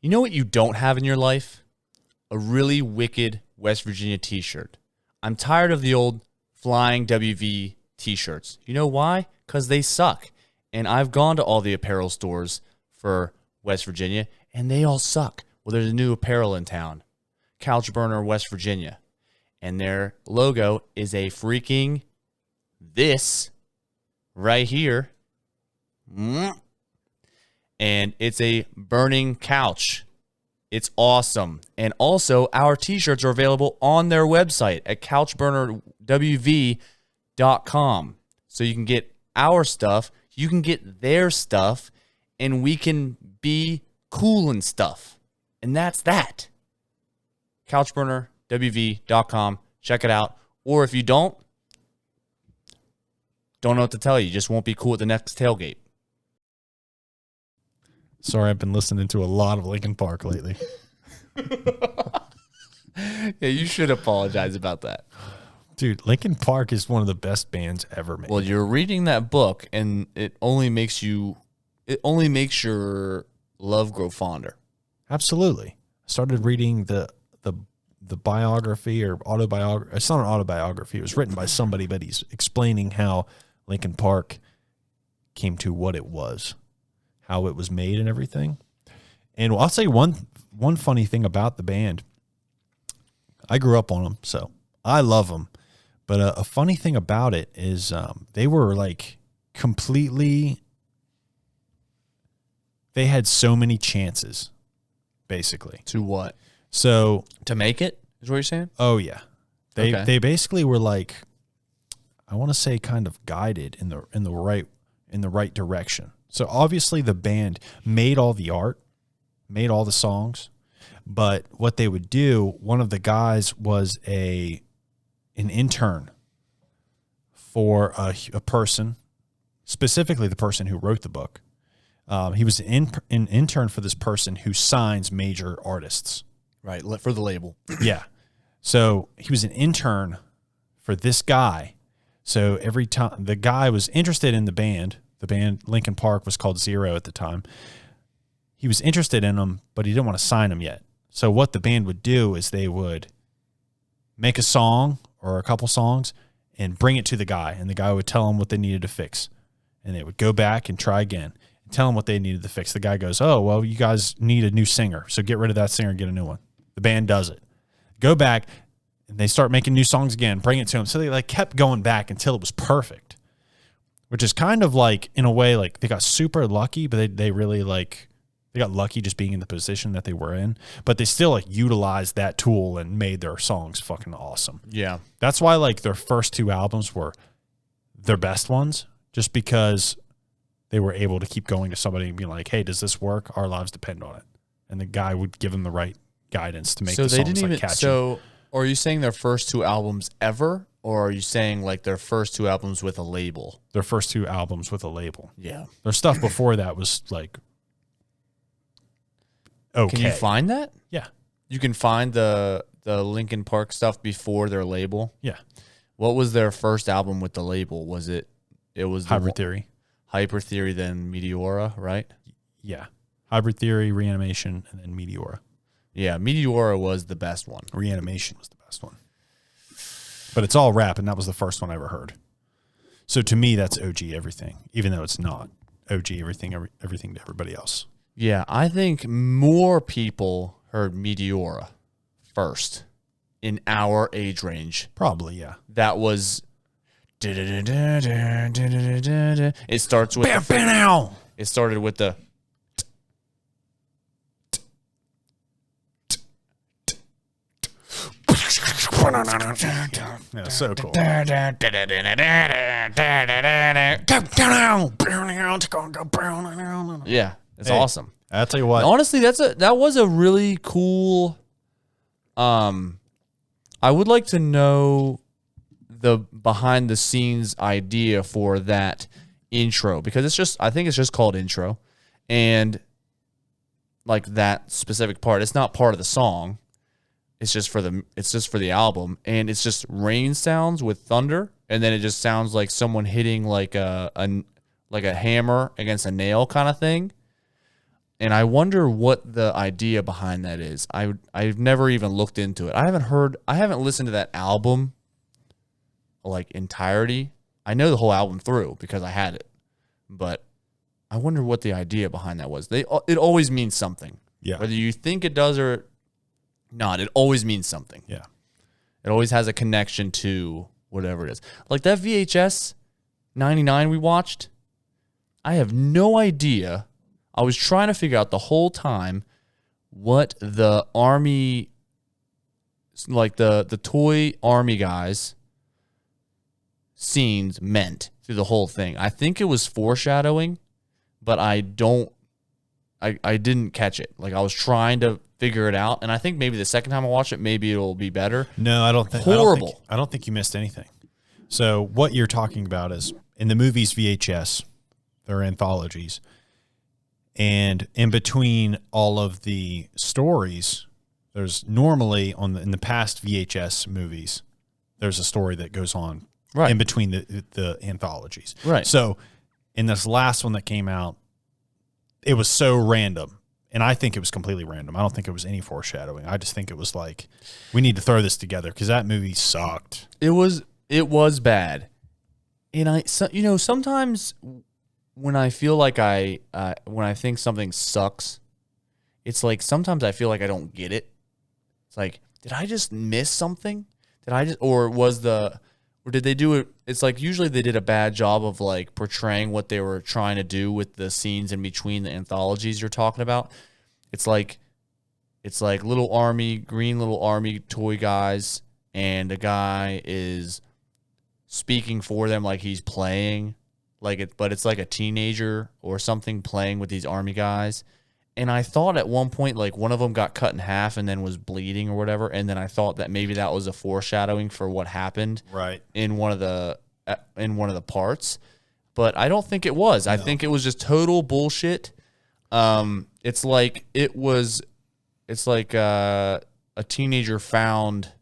You know what you don't have in your life? A really wicked West Virginia t-shirt. I'm tired of the old Flying WV t-shirts. You know why? Because they suck. And I've gone to all the apparel stores for West Virginia, and they all suck. Well, there's a new apparel in town, CouchBurner, West Virginia. And their logo is a freaking this right here. And it's a burning couch. It's awesome. And also, our t-shirts are available on their website at CouchBurnerWV.com. So you can get our stuff, you can get their stuff, and we can be cool and stuff. And that's that. CouchBurnerWV.com. Check it out. Or if you don't know what to tell you. You just won't be cool at the next tailgate. Sorry, I've been listening to a lot of Linkin Park lately. Yeah, you should apologize about that. Dude, Linkin Park is one of the best bands ever made. Well, you're reading that book, and it only makes your love grow fonder. Absolutely. I started reading the biography or autobiography. It's not an autobiography. It was written by somebody, but he's explaining how Linkin Park came to what it was, how it was made and everything. And I'll say one funny thing about the band. I grew up on them, so I love them. But a funny thing about it is they were like completely, they had so many chances, basically. To what? So to make it is what you're saying? Oh yeah, they basically were like, I want to say, kind of guided in the right direction. So obviously the band made all the art, made all the songs, but what they would do, one of the guys was an intern for a person, specifically the person who wrote the book. He was an intern for this person who signs major artists. Right, for the label. Yeah. So he was an intern for this guy. So every time the guy was interested in the band Linkin Park was called Zero at the time. He was interested in them, but he didn't want to sign them yet. So what the band would do is they would make a song or a couple songs and bring it to the guy, and the guy would tell them what they needed to fix. And they would go back and try again and tell them what they needed to fix. The guy goes, oh, well, you guys need a new singer, so get rid of that singer and get a new one. The band does it. Go back, and they start making new songs again, bring it to him. So they like kept going back until it was perfect, which is kind of like, in a way, like they got super lucky, but they really like, they got lucky just being in the position that they were in, but they still like utilized that tool and made their songs fucking awesome. Yeah. That's why like their first two albums were their best ones, just because they were able to keep going to somebody and be like, hey, does this work? Our lives depend on it. And the guy would give them the right guidance to make the songs like catchy. So are you saying their first two albums ever, or are you saying like their first two albums with a label? Their first two albums with a label. Yeah. Their stuff before that was like, okay. Can you find that? Yeah. You can find the Linkin Park stuff before their label? Yeah. What was their first album with the label? It was Hybrid Theory. Hybrid Theory, then Meteora, right? Yeah. Hybrid Theory, Reanimation, and then Meteora. Yeah, Meteora was the best one. Reanimation was the best one. But it's all rap, and that was the first one I ever heard. So to me, that's OG everything, even though it's not OG everything to everybody else. Yeah, I think more people heard Meteora first in our age range. Probably, yeah. That was... It starts with... It started with the... Yeah, so cool. Yeah, it's awesome. I'll tell you what. Honestly, that was a really cool. I would like to know the behind the scenes idea for that intro, because I think it's just called intro, and like that specific part, it's not part of the song. It's just for the album, and it's just rain sounds with thunder, and then it just sounds like someone hitting like a hammer against a nail kind of thing. And I wonder what the idea behind that is. I've never even looked into it. I haven't listened to that album like entirety. I know the whole album through because I had it. But I wonder what the idea behind that was. It always means something. Yeah. Whether you think it does or not, it always means something. Yeah. It always has a connection to whatever it is. Like that VHS 99 we watched, I have no idea. I was trying to figure out the whole time what the army, like the toy army guys scenes meant through the whole thing. I think it was foreshadowing, but I didn't catch it. Like I was trying to figure it out, and I think maybe the second time I watch it, maybe it'll be better. No, I don't think horrible. I don't think you missed anything. So what you're talking about is in the movies VHS, they're anthologies, and in between all of the stories, there's normally in the past VHS movies, there's a story that goes on in between the anthologies. Right. So in this last one that came out, it was so random. And I think it was completely random. I don't think it was any foreshadowing. I just think it was like, we need to throw this together because that movie sucked. It was bad. And sometimes when I feel like when I think something sucks, it's like sometimes I feel like I don't get it. It's like, did I just miss something? Or did they do it? It's like usually they did a bad job of like portraying what they were trying to do with the scenes in between the anthologies you're talking about. It's like green little army toy guys, and a guy is speaking for them like he's playing, but it's like a teenager or something playing with these army guys. And I thought at one point, like one of them got cut in half and then was bleeding or whatever. And then I thought that maybe that was a foreshadowing for what happened in one of the parts. But I don't think it was. No. I think it was just total bullshit. It's like a teenager found.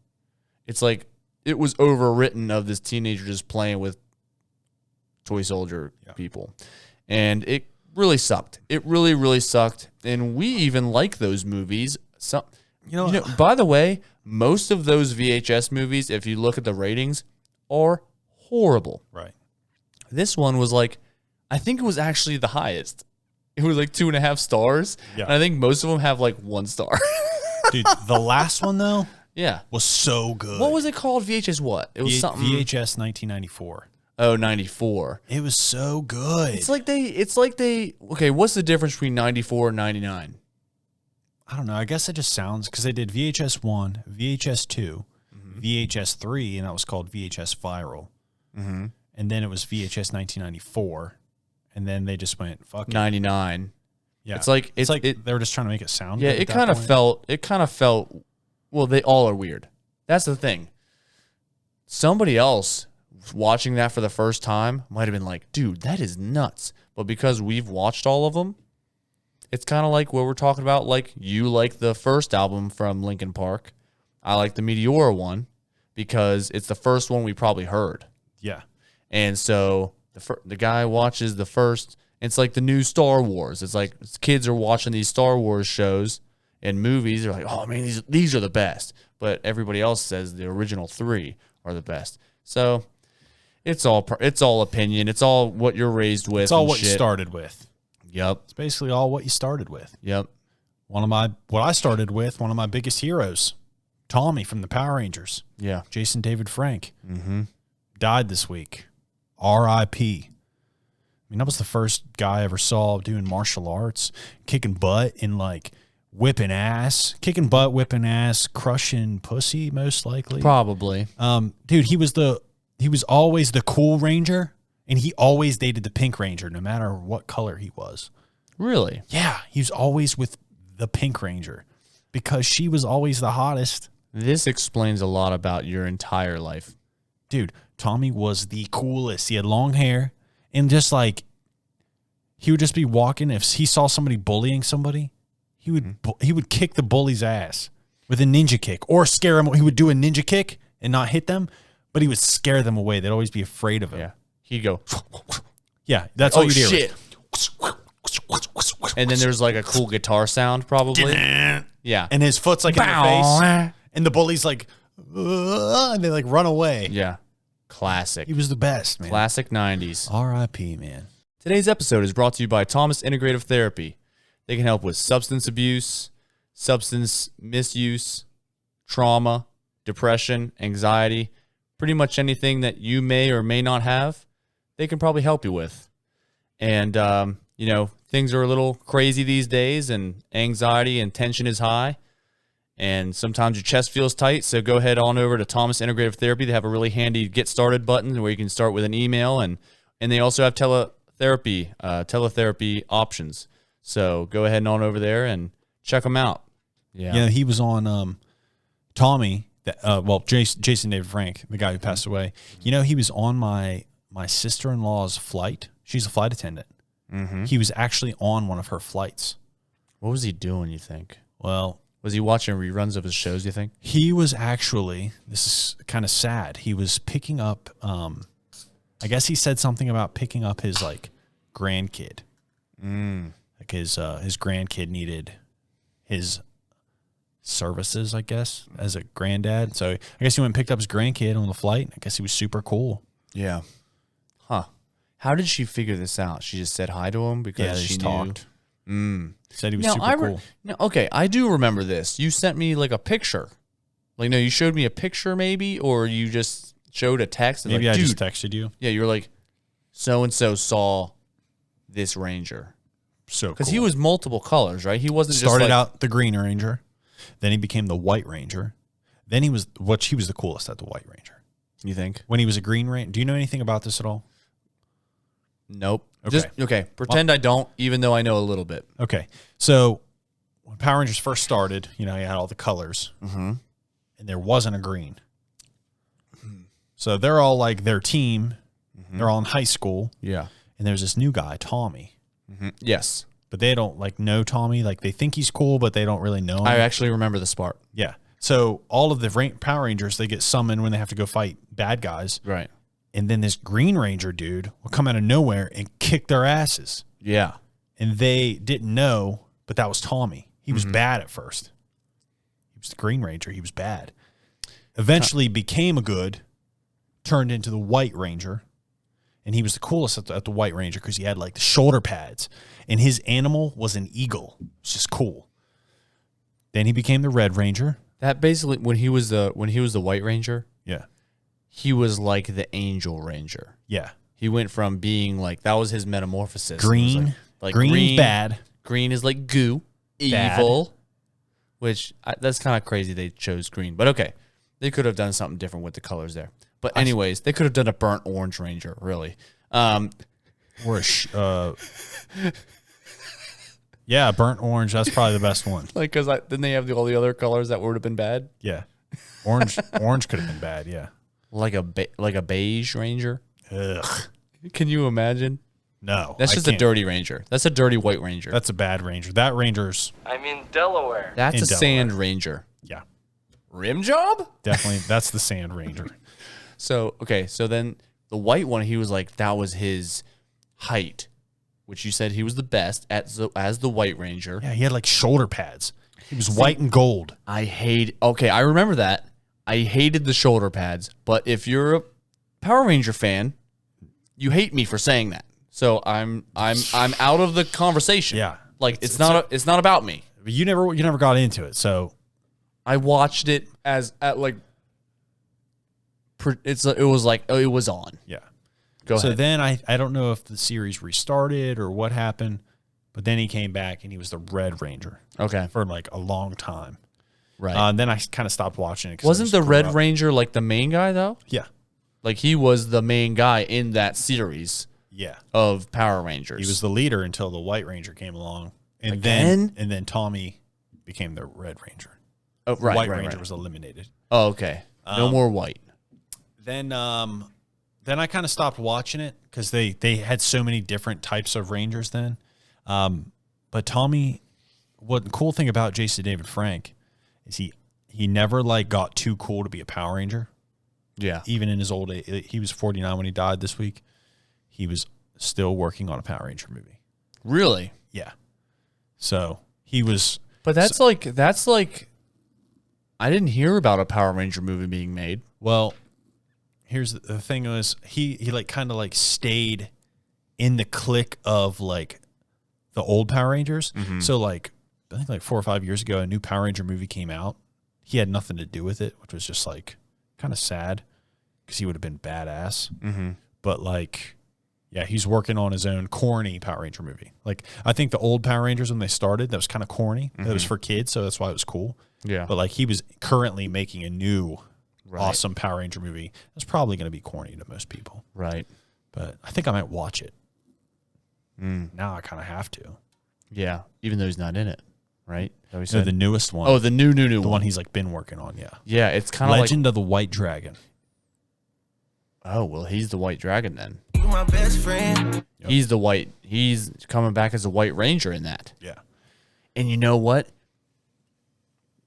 It's like it was overwritten of this teenager just playing with toy soldier people, and it really sucked. It really, really sucked. And we even like those movies. So, by the way, most of those VHS movies, if you look at the ratings, are horrible. Right. This one was like, I think it was actually the highest. It was like 2.5 stars. Yeah. And I think most of them have like 1 star. Dude, the last one though, was so good. What was it called? VHS what? It was something. VHS 1994. Oh, 94. It was so good. It's like they, okay, what's the difference between 94 and 99? I don't know. I guess it just sounds, because they did VHS 1, VHS 2, VHS 3, and that was called VHS Viral. Mm-hmm. And then it was VHS 1994. And then they just went, fuck it. 99. Yeah. It's like they were just trying to make it sound good. Yeah, it kind of felt, well, they all are weird. That's the thing. Somebody else watching that for the first time might have been like, dude, that is nuts. But because we've watched all of them, it's kind of like what we're talking about. Like, you like the first album from Linkin Park. I like the Meteora one because it's the first one we probably heard. Yeah. And so the guy watches the first. It's like the new Star Wars. It's like kids are watching these Star Wars shows and movies. They're like, oh, man, these are the best. But everybody else says the original 3 are the best. So it's all opinion. It's all what you're raised with. It's all what you started with. Yep. It's basically all what you started with. Yep. What I started with, one of my biggest heroes, Tommy from the Power Rangers. Yeah. Jason David Frank. Mm-hmm. Died this week. R.I.P. I mean, that was the first guy I ever saw doing martial arts, kicking butt and like whipping ass, crushing pussy, most likely. Probably. Dude, he was always the cool ranger, and he always dated the pink ranger, no matter what color he was. Really? Yeah, he was always with the pink ranger because she was always the hottest. This explains a lot about your entire life. Dude, Tommy was the coolest. He had long hair, and just like, he would just be walking. If he saw somebody bullying somebody, he would kick the bully's ass with a ninja kick, or scare him. He would do a ninja kick and not hit them, but he would scare them away. They'd always be afraid of him. Yeah. He'd go. Yeah, that's all you hear. Shit. And then there's like a cool guitar sound, probably. Yeah. And his foot's like in their face. And the bully's like, and they like run away. Yeah. Classic. He was the best, man. Classic 90s. R.I.P., man. Today's episode is brought to you by Thomas Integrative Therapy. They can help with substance abuse, substance misuse, trauma, depression, anxiety, pretty much anything that you may or may not have, they can probably help you with. And, things are a little crazy these days, and anxiety and tension is high. And sometimes your chest feels tight, so go ahead on over to Thomas Integrative Therapy. They have a really handy Get Started button where you can start with an email, and they also have teletherapy options. So go ahead and on over there and check them out. Yeah, he was on Tommy, Jason David Frank, the guy who passed away. You know, he was on my sister-in-law's flight. She's a flight attendant. Mm-hmm. He was actually on one of her flights. What was he doing, you think? Well, was he watching reruns of his shows, you think? He was actually, this is kind of sad, he was picking up, I guess he said something about picking up his, grandkid. Like his grandkid needed his services, I guess, as a granddad. So I guess he went and picked up his grandkid on the flight. I guess he was super cool. Yeah. Huh. How did she figure this out? She just said hi to him because she knew? Talked. Said he was super cool. Okay, I do remember this. You sent me a picture. You showed me a picture maybe, or you just showed a text. And maybe I just texted you. Yeah, you were like, so-and-so saw this ranger. So cool. Because he was multiple colors, right? He wasn't Started out the Green Ranger. Then he became the White Ranger. Then he was the coolest at the White Ranger. You think? When he was a Green Ranger. Do you know anything about this at all? Nope. Okay. Pretend I don't, even though I know a little bit. Okay. So when Power Rangers first started, you had all the colors. Mm-hmm. And there wasn't a green. So they're all like their team. Mm-hmm. They're all in high school. Yeah. And there's this new guy, Tommy. Mm-hmm. Yes. But they don't know Tommy. They think he's cool, but they don't really know him. I actually remember this part. Yeah. So all of the Power Rangers, they get summoned when they have to go fight bad guys. Right. And then this Green Ranger dude will come out of nowhere and kick their asses. Yeah. And they didn't know, but that was Tommy. He was bad at first. He was the Green Ranger. He was bad. Eventually became a good, turned into the White Ranger. And he was the coolest at the White Ranger because he had the shoulder pads. And his animal was an eagle. It's just cool. Then he became the Red Ranger. That basically, when he was the White Ranger, yeah, he was like the Angel Ranger. Yeah. He went from being that was his metamorphosis. Green. Green's bad. Green is like goo. Bad. Evil. Which, that's kind of crazy they chose green. But okay. They could have done something different with the colors there. But anyways, they could have done a burnt orange ranger, really. Yeah, burnt orange. That's probably the best one. Because didn't they have all the other colors that would have been bad? Yeah, orange could have been bad. Yeah, like a beige ranger. Ugh. Can you imagine? No, that's just a dirty ranger. That's a dirty White Ranger. That's a bad ranger. That ranger's. I'm in Delaware. That's a sand ranger. Yeah, rim job. Definitely, that's the sand ranger. So then the white one, he was that was his height, which you said he was the best as the White Ranger. Yeah, he had shoulder pads. He was white and gold. Okay, I remember that. I hated the shoulder pads, but if you're a Power Ranger fan, you hate me for saying that. So I'm out of the conversation. Yeah. It's not about me. You never got into it, so I watched it it was on. Yeah. Go ahead. So then I don't know if the series restarted or what happened, but then he came back and he was the Red Ranger. Okay. For a long time. Right. Then I kind of stopped watching it. Wasn't the Red Ranger the main guy though? Yeah. He was the main guy in that series. Yeah. Of Power Rangers. He was the leader until the White Ranger came along. And then Tommy became the Red Ranger. Oh, right. The White Ranger was eliminated. Oh, okay. No more white. Then I kind of stopped watching it because they had so many different types of Rangers then. But Tommy, the cool thing about Jason David Frank is he never got too cool to be a Power Ranger. Yeah. Even in his old age, he was 49 when he died this week. He was still working on a Power Ranger movie. Really? Yeah. So he was. But that's like I didn't hear about a Power Ranger movie being made. Well, here's the thing: was he like kind of like stayed in the clique of like the old Power Rangers. So like I think like 4 or 5 years ago, a new Power Ranger movie came out. He had nothing to do with it, which was just like kind of sad because he would have been badass. But like, yeah, he's working on his own corny Power Ranger movie. Like I think the old Power Rangers when they started, that was kind of corny. That was for kids, so that's why it was cool. Yeah. But like he was currently making a new awesome Power Ranger movie. That's probably going to be corny to most people. Right. But I think I might watch it. Now I kind of have to. Yeah. Even though he's not in it. Right? No, the newest one. Oh, the new the one he's like been working on. Yeah. Yeah. It's kind of like Legend of the White Dragon. Oh, well, he's the White Dragon then. You my best friend. Yep. He's coming back as a White Ranger in that. Yeah. And you know what?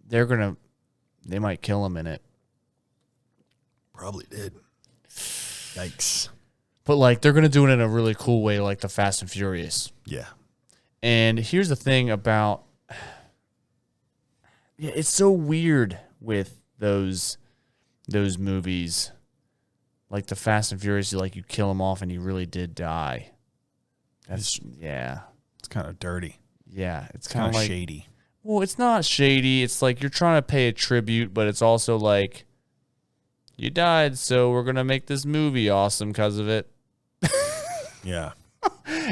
They might kill him in it. Probably did. Yikes. But like they're gonna do it in a really cool way, like the Fast and Furious. Yeah. And here's the thing about it's so weird with those movies. Like the Fast and Furious, you kill him off and he really did die. It's kind of dirty. Yeah, it's Kind kind of of like shady. Well, it's not shady. It's like you're trying to pay a tribute, but it's also like you died, so we're gonna make this movie awesome because of it. Yeah.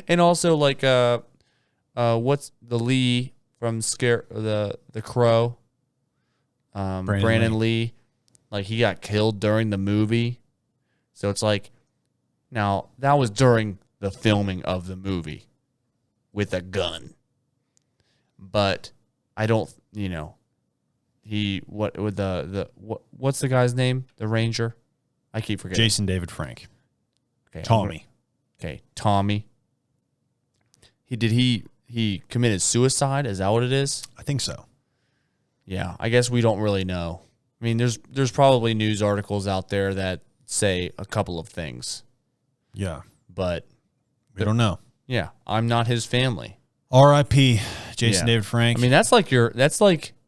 And also like what's the Lee from the Crow? Brandon Lee. Like he got killed during the movie. So it's like now that was during the filming of the movie with a gun. But I don't, what's the guy's name? The Ranger? I keep forgetting. Jason David Frank. Okay, Tommy. Tommy. He committed suicide? Is that what it is? I think so. Yeah, I guess we don't really know. I mean, there's probably news articles out there that say a couple of things. Yeah. But we don't know. Yeah, I'm not his family. R.I.P. Jason David Frank. I mean,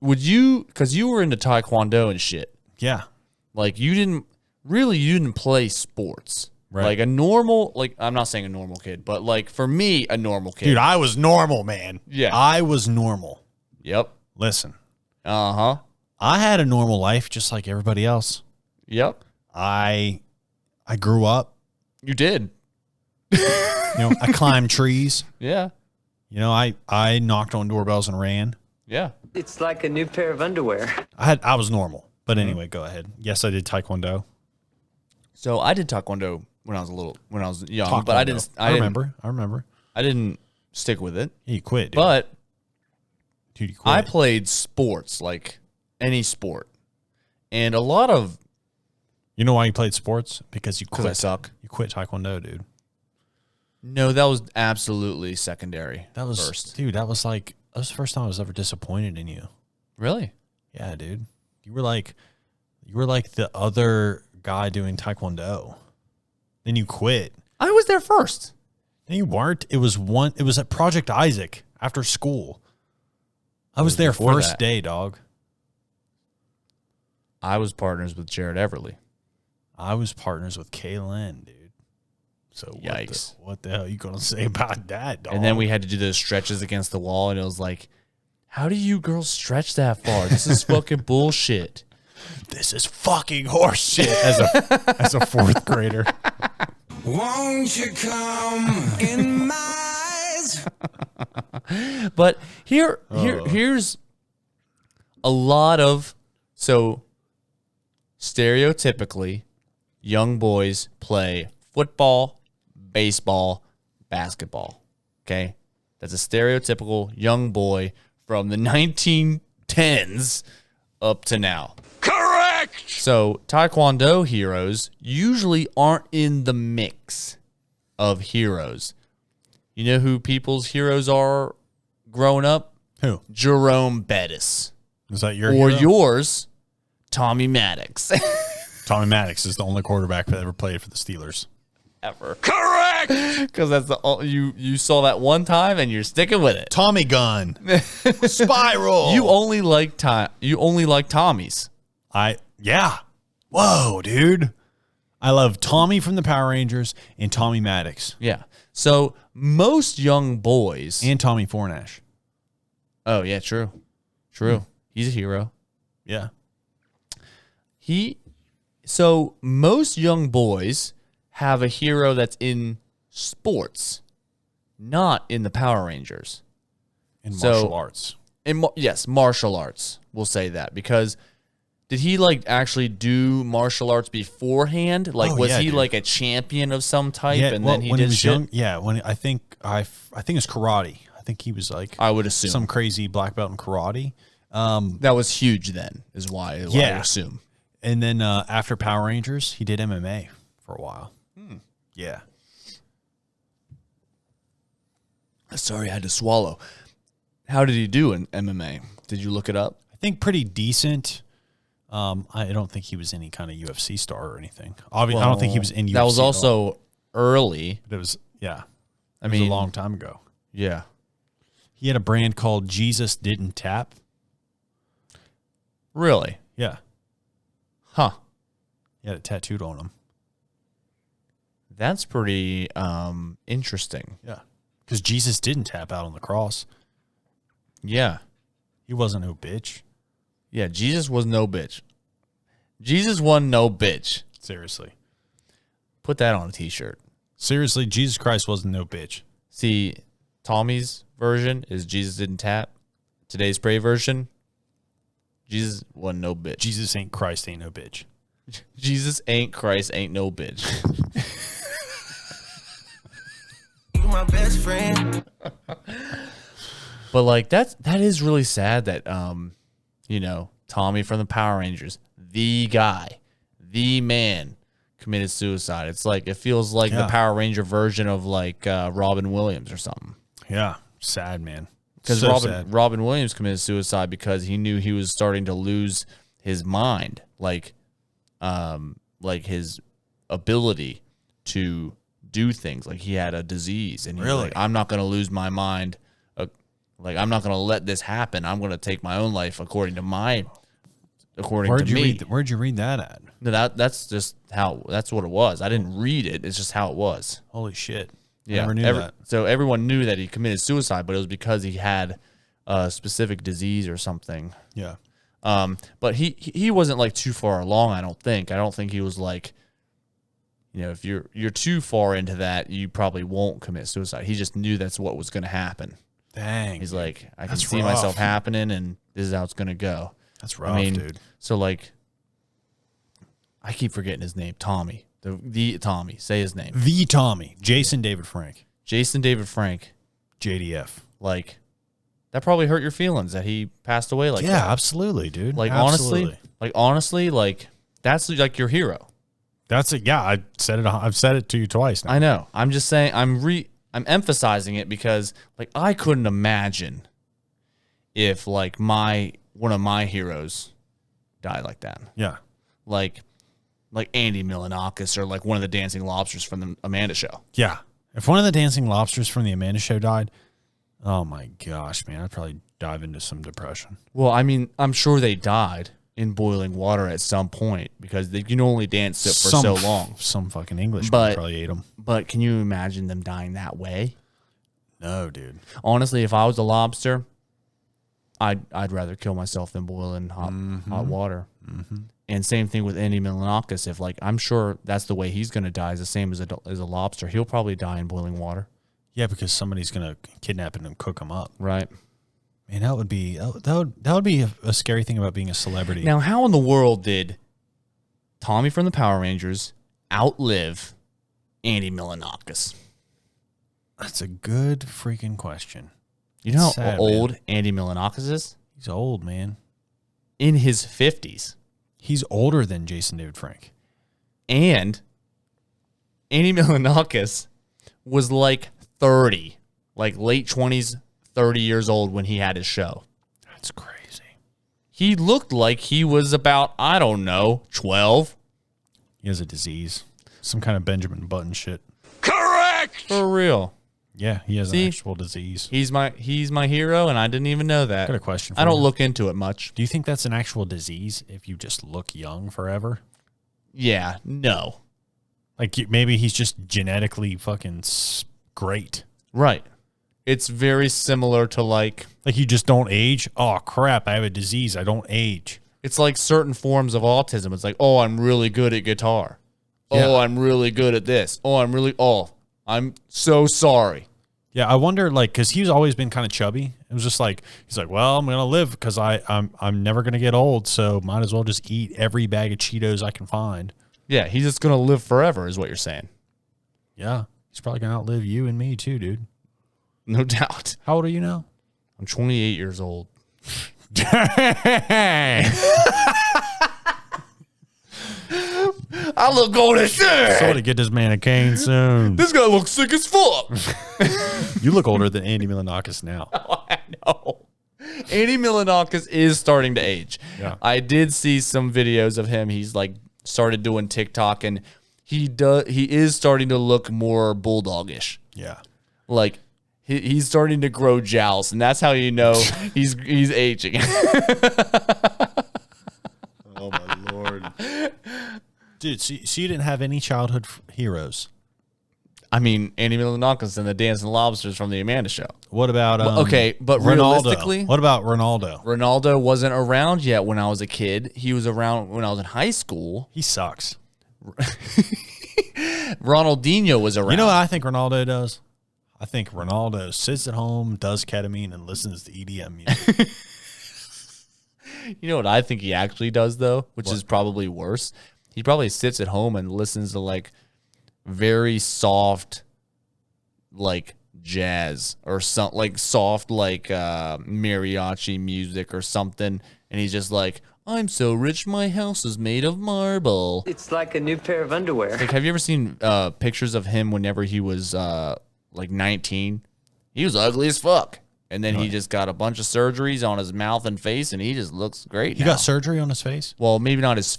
would you, because you were into Taekwondo and shit. Yeah. Like, you didn't play sports. Right. Like a normal, I'm not saying a normal kid, but like for me, a normal kid. Dude, I was normal, man. Yeah. I was normal. Yep. Listen. Uh-huh. I had a normal life just like everybody else. Yep. I grew up. You did. I climbed trees. Yeah. I knocked on doorbells and ran. Yeah. It's like a new pair of underwear. I was normal. But anyway, go ahead. Yes, I did Taekwondo. So I did Taekwondo when I was young, Taekwondo. but I remember. I didn't stick with it. Yeah, you quit, dude. But Dude, you quit. I played sports, like any sport. And a lot of You know why you played sports? Because you quit. I suck. You quit Taekwondo, dude. No, that was absolutely secondary. That was first. Dude, that was the first time I was ever disappointed in you. Really? Yeah, dude. You were like the other guy doing Taekwondo. Then you quit. I was there first. No, you weren't. It was at Project Isaac after school. I was there first day, dog. I was partners with Jared Everly. I was partners with Kaylin, dude. So yikes. What the hell are you going to say about that, dog? And then we had to do those stretches against the wall, and it was like, how do you girls stretch that far? This is fucking bullshit. This is fucking horse shit as a fourth grader. Won't you come in my eyes? But here's a lot of, so stereotypically, young boys play football, baseball, basketball. Okay? That's a stereotypical young boy from the 1910s up to now. Correct! So Taekwondo heroes usually aren't in the mix of heroes. You know who people's heroes are growing up? Who? Jerome Bettis. Is that your Or hero? yours, Tommy Maddox. Tommy Maddox is the only quarterback that ever played for the Steelers. Ever. Correct! Because that's you saw that one time and you're sticking with it. Tommy gun. Spiral. You only like Tommies. Yeah. Whoa, dude. I love Tommy from the Power Rangers and Tommy Maddox Yeah. So most young boys. and Tommy Fornash. Oh yeah, true. He's a hero. Yeah. So most young boys have a hero that's in sports, not in the Power Rangers. In So- martial arts. Yes, martial arts. We'll say that because did he like actually do martial arts beforehand? Like, Oh, was yeah, he dude. like a champion of some type, and well, then he when did he was shit? young. Yeah, when I think it's karate. I think he was like I would assume some crazy black belt in karate. that was huge. Then is why I Yeah. assume. And then after Power Rangers, he did MMA for a while. Yeah. Sorry, I had to swallow. How did he do in MMA? Did you look it up? I think pretty decent. I don't think he was any kind of UFC star or anything. Obviously, I don't think he was in UFC. That was at all. also early. But it was, yeah. I It was mean, a long time ago. Yeah. He had a brand called Jesus Didn't Tap. Really? Yeah. Huh. He had it tattooed on him. That's pretty interesting. Yeah. Because Jesus didn't tap out on the cross. Yeah. He wasn't no bitch. Yeah, Jesus was no bitch. Jesus wasn't no bitch. Seriously. Put that on a t-shirt. Seriously, Jesus Christ wasn't no bitch. See, Tommy's version is Jesus didn't tap. Today's pray version, Jesus wasn't no bitch. Jesus ain't Christ, ain't no bitch. Jesus ain't Christ, ain't no bitch. You my best friend. But like that is really sad that Tommy from the Power Rangers, the guy, the man, committed suicide. It's like it feels like the Yeah. Power Ranger version of like Robin Williams or something. Yeah. Sad, man. Because So sad. Robin Williams committed suicide because he knew he was starting to lose his mind, like his ability to do things. Like he had a disease, and he was Really? like, I'm not going to lose my mind. Like I'm not going to let this happen. I'm going to take my own life according to me. Where'd you read that at? No, that's just that's what it was. I didn't read it. It's just how it was. Holy shit. Yeah, Never knew that. So everyone knew that he committed suicide, but it was because he had a specific disease or something. Yeah. But he wasn't like too far along. I don't think he was like, if you're too far into that, you probably won't commit suicide. He just knew that's what was going to happen. Dang. He's like, I can That's see rough. myself happening, and this is how it's going to go. That's rough, dude. So like, I keep forgetting his name. Tommy, the Tommy. Say his name. The Tommy. Jason David Frank. Jason David Frank. JDF. Like, that probably hurt your feelings that he passed away like Yeah, that. absolutely, dude. Like Absolutely. honestly, that's like your hero. That's it. Yeah, I've said it to you twice now. I know. I'm just saying. I'm emphasizing it because like I couldn't imagine if like one of my heroes died like that. Yeah. Like Andy Milonakis or like one of the Dancing Lobsters from the Amanda Show. Yeah. If one of the Dancing Lobsters from the Amanda Show died, oh my gosh, man, I'd probably dive into some depression. Well, I mean, I'm sure they died in boiling water at some point because they can only dance it for so long. Some fucking English But- probably ate them. But can you imagine them dying that way? No, dude. Honestly, if I was a lobster, I'd rather kill myself than boil in hot water. Mm-hmm. And same thing with Andy Milonakis. If like I'm sure that's the way he's going to die, is the same as a lobster. He'll probably die in boiling water. Yeah, because somebody's gonna kidnap him and cook him up. Right. Man, that would be a scary thing about being a celebrity. Now, how in the world did Tommy from the Power Rangers outlive Andy Milonakis? That's a good freaking question. You know how Sad, old man. Andy Milonakis is? He's old, man. In his 50s. He's older than Jason David Frank. And Andy Milonakis was like 30, like late 20s, 30 years old when he had his show. That's crazy. He looked like he was about, 12. He has a disease. Some kind of Benjamin Button shit. Correct! Correct. For real. Yeah, he has See? an actual disease. He's my hero, and I didn't even know that. Got a question for I don't you. look into it much. Do you think that's an actual disease if you just look young forever? Yeah, no. Like maybe he's just genetically fucking great. Right. It's very similar to like you just don't age. Oh crap! I have a disease. I don't age. it's like certain forms of autism. It's like, oh, I'm really good at guitar. Yeah. Oh, I'm really good at this. I'm so sorry. Yeah, I wonder, because he's always been kind of chubby. It was just like he's like, well, I'm gonna live because I'm never gonna get old, so might as well just eat every bag of Cheetos I can find. Yeah, he's just gonna live forever, is what you're saying. Yeah, he's probably gonna outlive you and me too, dude. No doubt. How old are you now? I'm 28 years old. Dang. I look old as shit. So to get this man a cane soon. This guy looks sick as fuck. You look older than Andy Milonakis now. I know. Andy Milonakis is starting to age. Yeah. I did see some videos of him. He's like started doing TikTok, and he is starting to look more bulldogish. Yeah. Like he's starting to grow jowls, and that's how you know he's aging. Oh my Lord. Dude, so you didn't have any childhood heroes. I mean, Andy Milonakis and the Dancing Lobsters from the Amanda Show. What about okay, but Ronaldo? realistically, What about Ronaldo? Ronaldo wasn't around yet when I was a kid. He was around when I was in high school. He sucks. Ronaldinho was around. You know what I think Ronaldo does? I think Ronaldo sits at home, does ketamine, and listens to EDM music. You know what I think he actually does, though, which is probably worse? He probably sits at home and listens to, like, very soft, like, jazz or something, like, soft, like, mariachi music or something. And he's just like, I'm so rich, my house is made of marble. It's like a new pair of underwear. Like, have you ever seen pictures of him whenever he was, like, 19? He was ugly as fuck. And then he just got a bunch of surgeries on his mouth and face, and he just looks great He now. got surgery on his face? Well, maybe not his.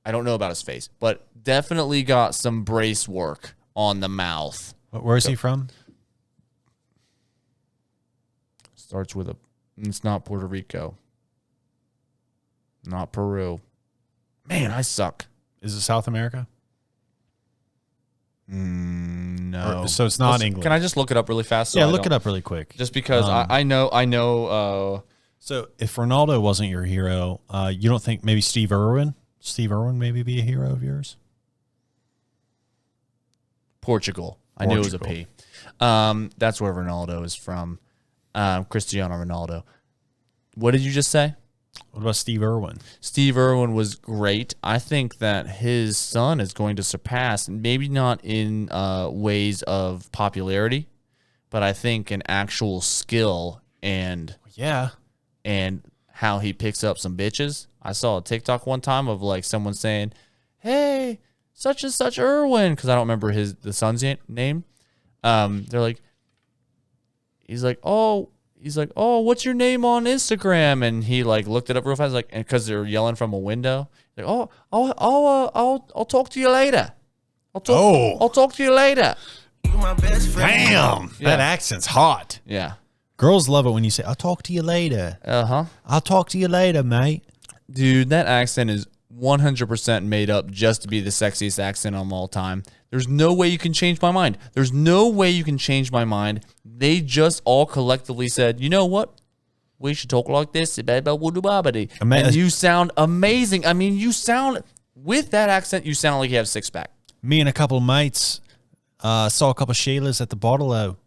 I don't know about his face, but definitely got some brace work on the mouth. Where is he from? Starts with a. It's not Puerto Rico. Not Peru. Man, I suck. Is it South America? No. So it's not England. Can I just look it up really fast? Yeah, look it up really quick. Just because I know. So if Ronaldo wasn't your hero, you don't think maybe Steve Irwin? Steve Irwin maybe be a hero of yours? Portugal. I knew it was a P. That's where Ronaldo is from. Cristiano Ronaldo. What did you just say? What about Steve Irwin? Steve Irwin was great. I think that his son is going to surpass, maybe not in ways of popularity, but I think in actual skill and how he picks up some bitches. I saw a TikTok one time of like someone saying, "Hey, such and such Irwin," because I don't remember the son's name. They're like, he's like, oh, what's your name on Instagram? And he like looked it up real fast, like, because they're yelling from a window. Like, oh, I'll talk to you later. I'll talk to you later. You my best friend. Damn, that accent's hot. Yeah. Girls love it when you say, I'll talk to you later. I'll talk to you later, mate. Dude, that accent is 100% made up just to be the sexiest accent of all time. There's no way you can change my mind. There's no way you can change my mind. They just all collectively said, you know what? We should talk like this. And you sound amazing. I mean, you sound, with that accent, you sound like you have a six-pack. Me and a couple of mates saw a couple of Sheilas at the Bottle-O.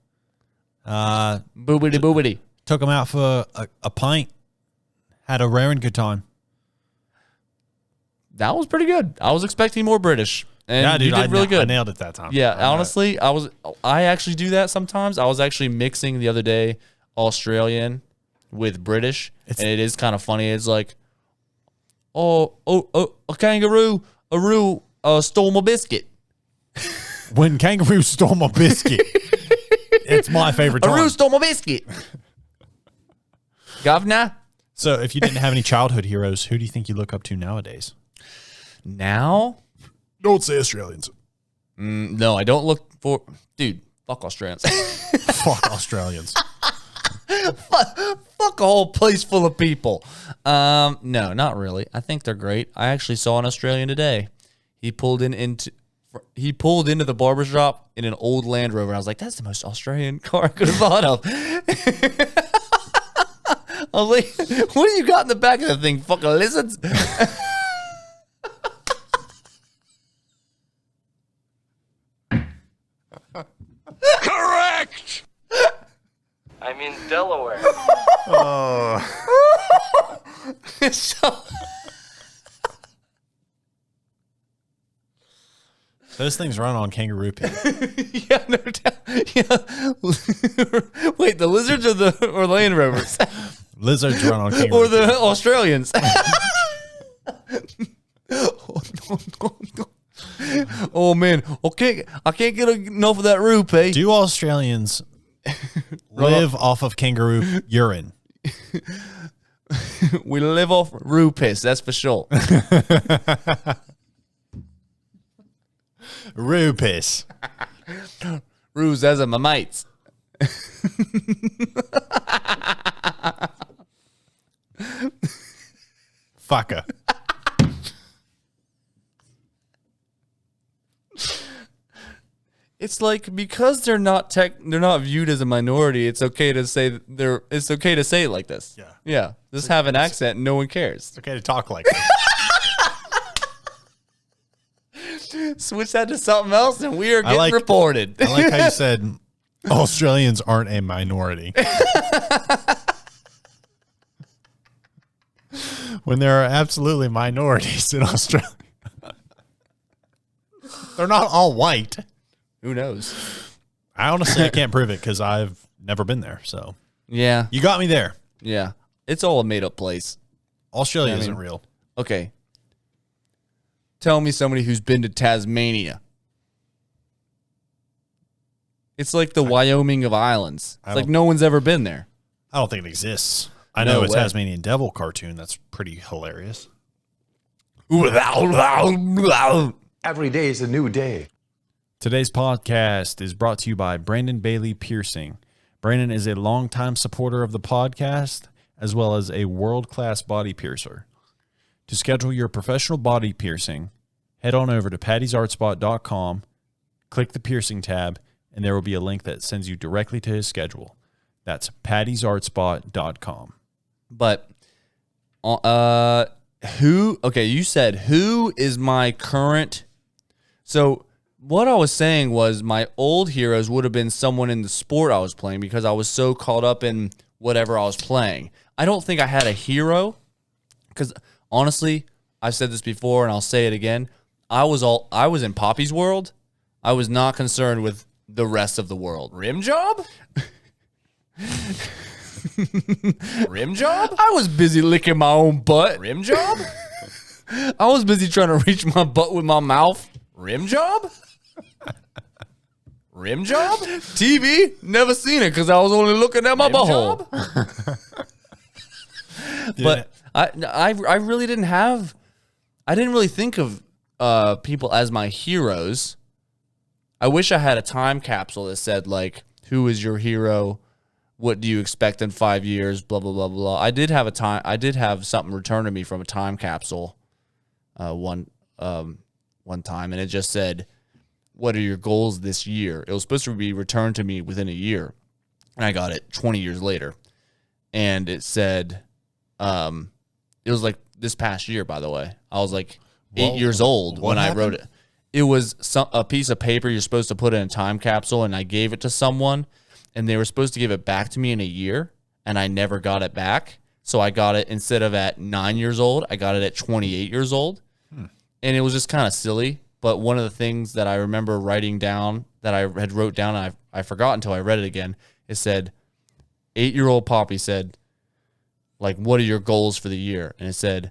Boobity. Took them out for a pint. Had a raring good time. That was pretty good. I was expecting more British. And yeah, dude, you did really good. I nailed it that time. Yeah, honestly, I actually do that sometimes. I was actually mixing the other day Australian with British, and it is kind of funny. It's like, a kangaroo stole my biscuit. When kangaroo stole my biscuit. It's my favorite time. A roo stole my biscuit. Governor. So if you didn't have any childhood heroes, who do you think you look up to nowadays? Now? Don't say Australians. No, I don't look for... Dude, fuck Australians. Fuck Australians. Fuck a whole place full of people. No, not really. I think they're great. I actually saw an Australian today. He pulled into the barbershop in an old Land Rover. I was like, that's the most Australian car I could have thought of. I was like, what do you got in the back of the thing? Fucking lizards? Correct! I'm in Delaware. So, Those things run on kangaroo pee. yeah, no doubt. Yeah. Wait, the lizards or Land Rovers? Lizards run on kangaroo Or the Australians? Oh man, okay, I can't get enough of that rupee. Do Australians live off of kangaroo urine? We live off rupees, that's for sure. Rupis. Ruse as are my mates. Fucker. It's like because they're not viewed as a minority. It's okay to say It's okay to say it like this. Yeah. yeah. Just have an accent, and no one cares. It's okay to talk like that. Switch that to something else, and we are getting reported. I like how you said Australians aren't a minority. When there are absolutely minorities in Australia. They're not all white. Who knows? I honestly can't prove it because I've never been there. So Yeah, you got me there. yeah. It's all a made up place. Australia I mean- isn't real. Okay. Tell me somebody who's been to Tasmania. It's like the Wyoming of islands. It's like no one's ever been there. I don't think it exists. I No know a way. Tasmanian devil cartoon that's pretty hilarious. Every day is a new day. Today's podcast is brought to you by Brandon Bailey Piercing. Brandon is a longtime supporter of the podcast, as well as a world-class body piercer. To schedule your professional body piercing, head on over to pattysartspot.com, click the piercing tab, and there will be a link that sends you directly to his schedule. That's pattysartspot.com. But you said who is my current? So what I was saying was my old heroes would have been someone in the sport I was playing because I was so caught up in whatever I was playing. I don't think I had a hero because honestly, I've said this before and I'll say it again. I was in Poppy's world. I was not concerned with the rest of the world. Rim job? Rim job? I was busy licking my own butt. Rim job? I was busy trying to reach my butt with my mouth. Rim job? Rim job? TV, never seen it because I was only looking at my butthole. But I really didn't have. I didn't really think of people as my heroes. I wish I had a time capsule that said like, "Who is your hero? What do you expect in 5 years?" Blah blah blah blah. I did have something returned to me from a time capsule, one time, and it just said, "What are your goals this year?" It was supposed to be returned to me within a year, and I got it 20 years later, and it said, it was like this past year, by the way. I was like 8 years old when I wrote it. It was a piece of paper you're supposed to put in a time capsule, and I gave it to someone, and they were supposed to give it back to me in a year, and I never got it back. So I got it instead of at 9 years old, I got it at 28 years old. And it was just kind of silly. But one of the things that I remember writing down that I had wrote down, and I forgot until I read it again, it said, 8-year-old Poppy said, like, what are your goals for the year? And it said,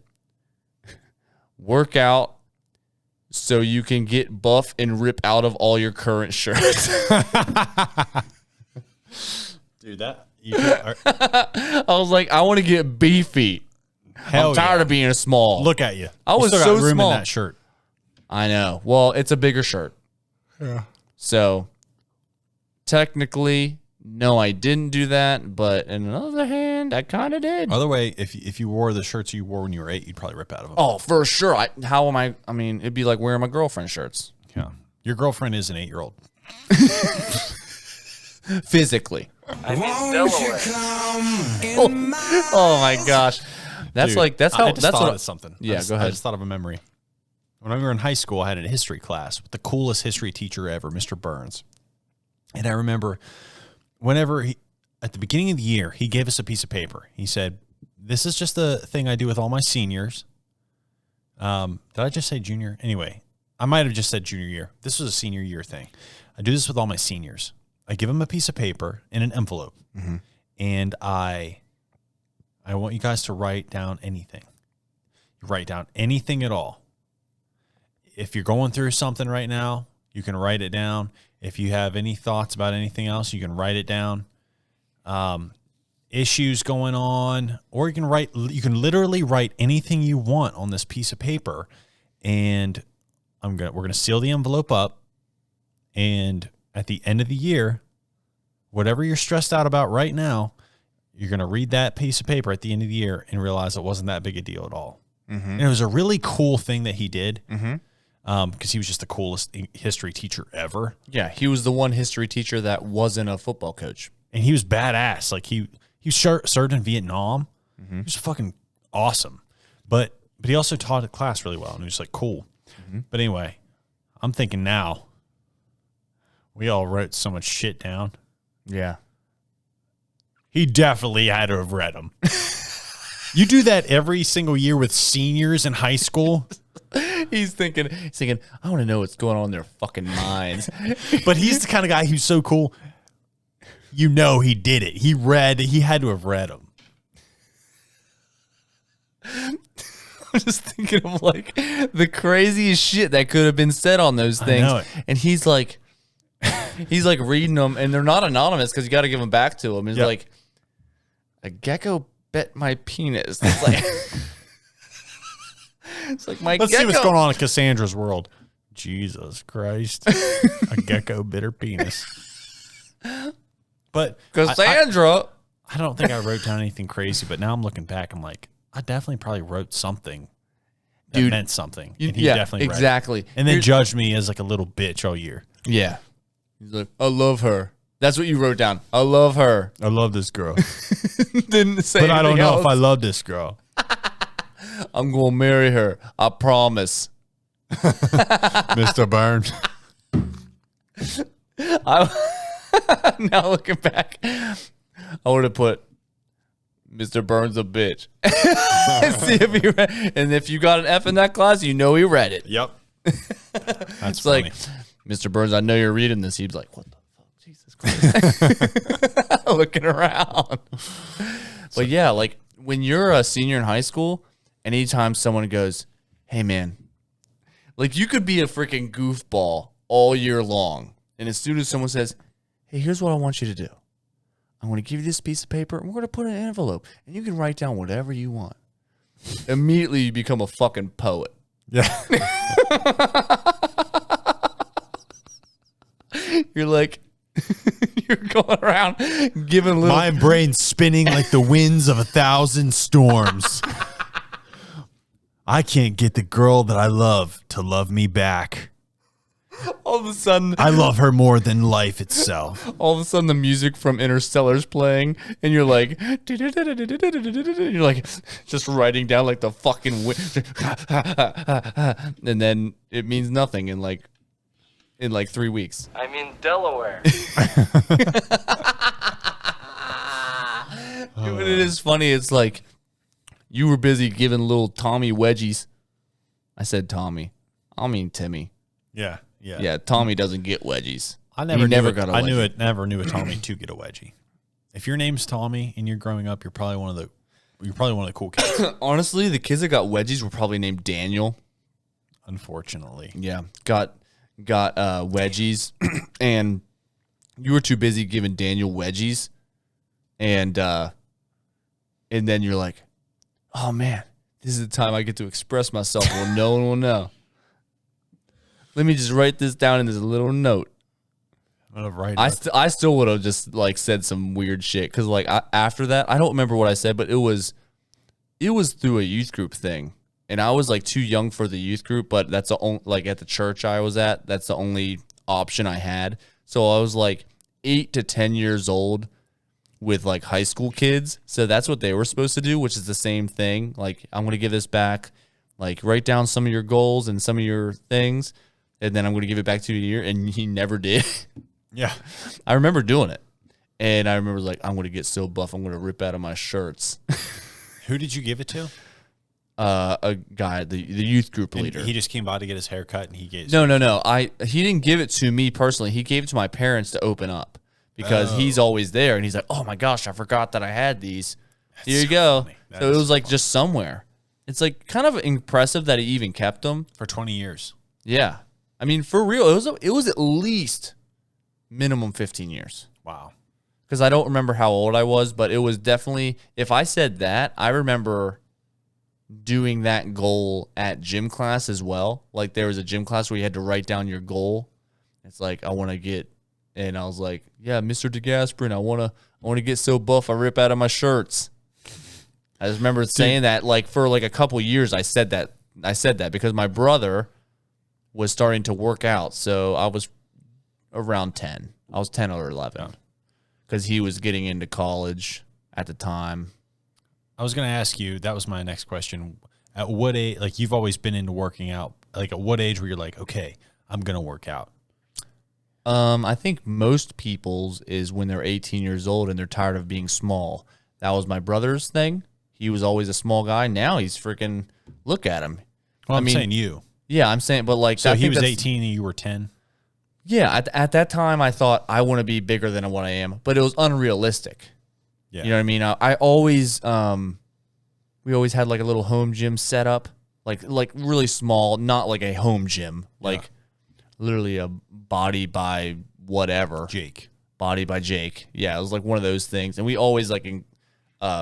work out so you can get buff and rip out of all your current shirts. Dude, I was like, I want to get beefy. I'm tired of being small. Look at you. I was you still so got room small in that shirt. I know. Well, it's a bigger shirt. Yeah. So technically, no, I didn't do that. But on the other hand, I kind of did. By the way, if you wore the shirts you wore when you were 8, you'd probably rip out of them. Oh, for sure. How am I? I mean, it'd be like wearing my girlfriend's shirts. Yeah. Your girlfriend is an 8-year-old. Physically. I mean Delaware. Oh my gosh. That's Dude, that's how I just that's thought what of something. Yeah, go I ahead. just thought of a memory. When we were in high school, I had a history class with the coolest history teacher ever, Mr. Burns. And I remember whenever at the beginning of the year, he gave us a piece of paper. He said, "This is just a thing I do with all my seniors." Did I just say junior? Anyway, I might have just said junior year. This was a senior year thing. I do this with all my seniors. I give them a piece of paper in an envelope, and I want you guys to write down anything. You write down anything at all. If you're going through something right now, you can write it down. If you have any thoughts about anything else, you can write it down. Issues going on, or you can literally write anything you want on this piece of paper, and we're gonna seal the envelope up, and at the end of the year, whatever you're stressed out about right now, you're gonna read that piece of paper at the end of the year and realize it wasn't that big a deal at all. And it was a really cool thing that he did, because he was just the coolest history teacher ever. Yeah, he was the one history teacher that wasn't a football coach. And he was badass. Like he served in Vietnam. He was fucking awesome. But he also taught a class really well, and he was like cool. But anyway, I'm thinking now, we all wrote so much shit down. Yeah. He definitely had to have read them. You do that every single year with seniors in high school. He's thinking, I want to know what's going on in their fucking minds. But he's the kind of guy who's so cool. You know he did it. He had to have read them. I'm just thinking of like the craziest shit that could have been said on those things. know it. And he's like reading them, and they're not anonymous because you got to give them back to him. He's Yep. like, a gecko bit my penis. It's like, it's like my Let's gecko. see what's going on in Cassandra's world. Jesus Christ. A gecko bit her penis. But Cassandra. I don't think I wrote down anything crazy, but now I'm looking back, I'm like, I definitely probably wrote something that Dude, meant something. And he yeah, definitely read it. exactly. And then judged me as like a little bitch all year. Yeah. He's like, I love her. That's what you wrote down. I love her. I love this girl. Didn't say But I don't anything know else. if I love this girl. I'm going to marry her. I promise. Mr. Burns. Now looking back, I would have put Mr. Burns a bitch. See if he read. And if you got an F in that class, you know he read it. Yep. That's It's funny. like, Mr. Burns, I know you're reading this. He'd be like, what the fuck? Jesus Christ. Looking around. But yeah, like when you're a senior in high school, anytime someone goes, hey man, like you could be a freaking goofball all year long. And as soon as someone says, hey, here's what I want you to do. I'm going to give you this piece of paper, and we're going to put it in an envelope, and you can write down whatever you want. Immediately, you become a fucking poet. Yeah. You're like, you're going around giving little. My brain's spinning like the winds of 1,000 storms. I can't get the girl that I love to love me back. All of a sudden, I love her more than life itself. all of a sudden, the music from Interstellar's playing, and you're like, you're like, just writing down like the fucking, and then it means nothing in like 3 weeks. I mean Delaware. But it is funny. It's like you were busy giving little Tommy wedgies. I said Tommy. I mean Timmy. Yeah. Yeah. Yeah, Tommy doesn't get wedgies. I He never got a I wedgie. never knew a Tommy to get a wedgie. If your name's Tommy and you're growing up, you're probably one of the cool kids. Honestly, the kids that got wedgies were probably named Daniel. Unfortunately. Yeah, got wedgies, and you were too busy giving Daniel wedgies, and then you're like, oh man, this is the time I get to express myself. Well, no one will know. Let me just write this down in this little note. I'm gonna write I still would have just like said some weird shit because like after that, I don't remember what I said, but it was through a youth group thing, and I was like too young for the youth group, but that's the only, like at the church I was at, that's the only option I had. So I was like 8 to 10 years old with like high school kids, so that's what they were supposed to do, which is the same thing. Like, I'm gonna give this back, like write down some of your goals and some of your things, and then I'm gonna give it back to you, and he never did. Yeah. I remember doing it. And I remember like, I'm going to get so buff, I'm going to rip out of my shirts. Who did you give it to? A guy, the youth group leader. And he just came by to get his hair cut and he gave No. He didn't give it to me personally. He gave it to my parents to open up because he's always there. And he's like, oh my gosh, I forgot that I had these. Here you go. So it was like just somewhere. It's like kind of impressive that he even kept them. for 20 years. Yeah. I mean, for real, it was at least minimum 15 years. Wow. Because I don't remember how old I was, but it was definitely, if I said that, I remember doing that goal at gym class as well. Like there was a gym class where you had to write down your goal. It's like, I want to get, and I was like, yeah, Mr. DeGasperin, I want to get so buff I rip out of my shirts. I just remember saying that like for like a couple years. I said that because my brother was starting to work out. So I was around 10. I was 10 or 11 because he was getting into college at the time. I was going to ask you, that was my next question. At what age, like you've always been into working out, like at what age were you like, okay, I'm going to work out? I think most people's is when they're 18 years old and they're tired of being small. That was my brother's thing. He was always a small guy. Now he's freaking, look at him. Well, I'm saying you. Yeah, I'm saying, but like, So he was 18 and you were 10? Yeah, at that time, I thought I want to be bigger than what I am, but it was unrealistic. Yeah. You know what I mean? I always, we always had like a little home gym set up, like really small, not like a home gym, like literally a body by whatever. Body by Jake. Yeah, it was like one of those things, and we always like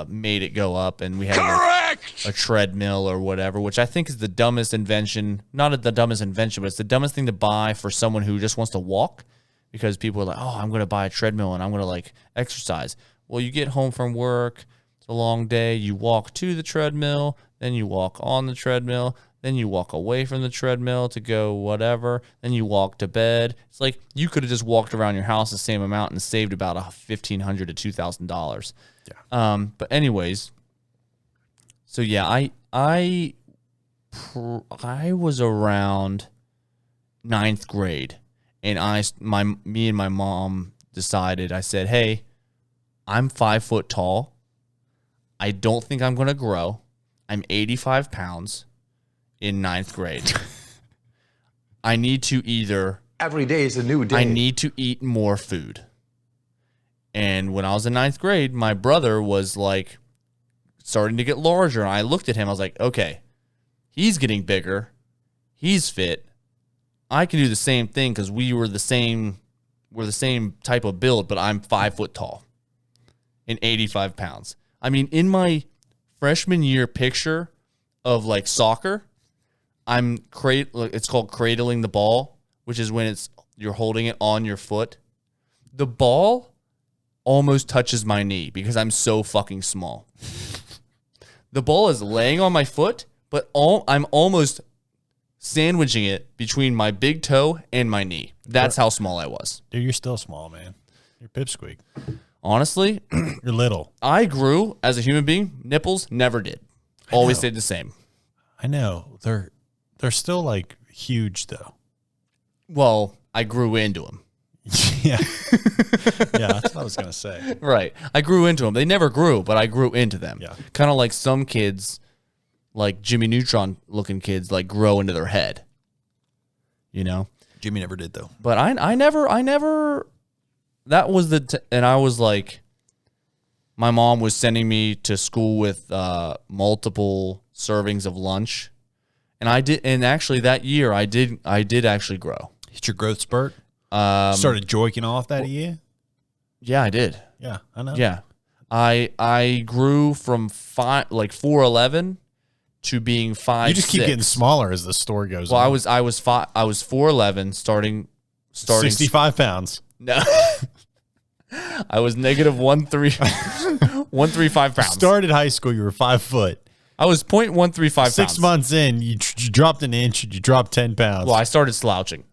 made it go up, and we had like a treadmill or whatever, which I think is the dumbest invention. Not the dumbest invention, but it's the dumbest thing to buy for someone who just wants to walk, because people are like, oh, I'm going to buy a treadmill and I'm going to like exercise. Well, you get home from work, it's a long day, you walk to the treadmill, then you walk on the treadmill, then you walk away from the treadmill to go whatever, then you walk to bed. It's like you could have just walked around your house the same amount and saved about $1,500 to $2,000. Yeah. But anyways, so yeah, I was around 9th grade, and me and my mom decided. I said, hey, I'm 5 foot tall. I don't think I'm going to grow. I'm 85 pounds in 9th grade. I need to either... Every day is a new day. I need to eat more food. And when I was in 9th grade, my brother was like starting to get larger. And I looked at him. I was like, okay, he's getting bigger. He's fit. I can do the same thing because we're the same type of build, but I'm 5 foot tall and 85 pounds. I mean, in my freshman year picture of like soccer, it's called cradling the ball, which is when you're holding it on your foot. The ball almost touches my knee because I'm so fucking small. The ball is laying on my foot, but I'm almost sandwiching it between my big toe and my knee. That's how small I was. Dude, you're still small, man. You're pipsqueak. Honestly, You're little. I grew as a human being. Nipples never did. Always stayed the same. I know. They're still like huge though. Well, I grew into them. Yeah. Yeah, that's what I was going to say. Right. I grew into them. They never grew, but I grew into them. Yeah. Kind of like some kids, like Jimmy Neutron looking kids, like grow into their head. You know? Jimmy never did though. But I never, that was and I was like, my mom was sending me to school with multiple servings of lunch. And actually that year I did actually grow. Hit your growth spurt? Started joiking off that year? Yeah, I did. Yeah, I know. Yeah. I grew from 4'11" to being 5'6". You just keep getting smaller as the story goes Well, on. I was 4'11", starting 65 pounds. No. I was negative 135 pounds. Started high school, you were 5 foot. I was 0.135 pounds. 6 months in, you dropped an inch, you dropped 10 pounds. Well, I started slouching.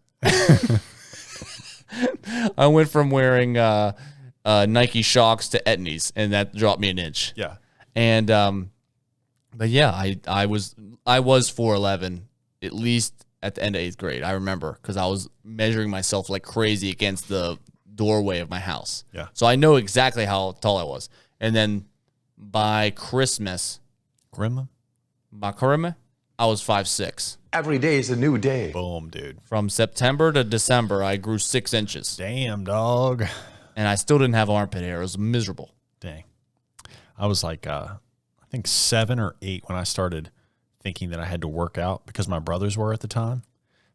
I went from wearing Nike Shocks to Etnies, and that dropped me an inch. Yeah. And but yeah, I was 4'11", at least at the end of 8th grade. I remember because I was measuring myself like crazy against the doorway of my house. Yeah. So I know exactly how tall I was. And then by Christmas, I was 5'6". Every day is a new day. Boom, dude. From September to December, I grew 6 inches. Damn, dog. And I still didn't have armpit hair. It was miserable. Dang. I was like, I think 7 or 8 when I started thinking that I had to work out because my brothers were at the time.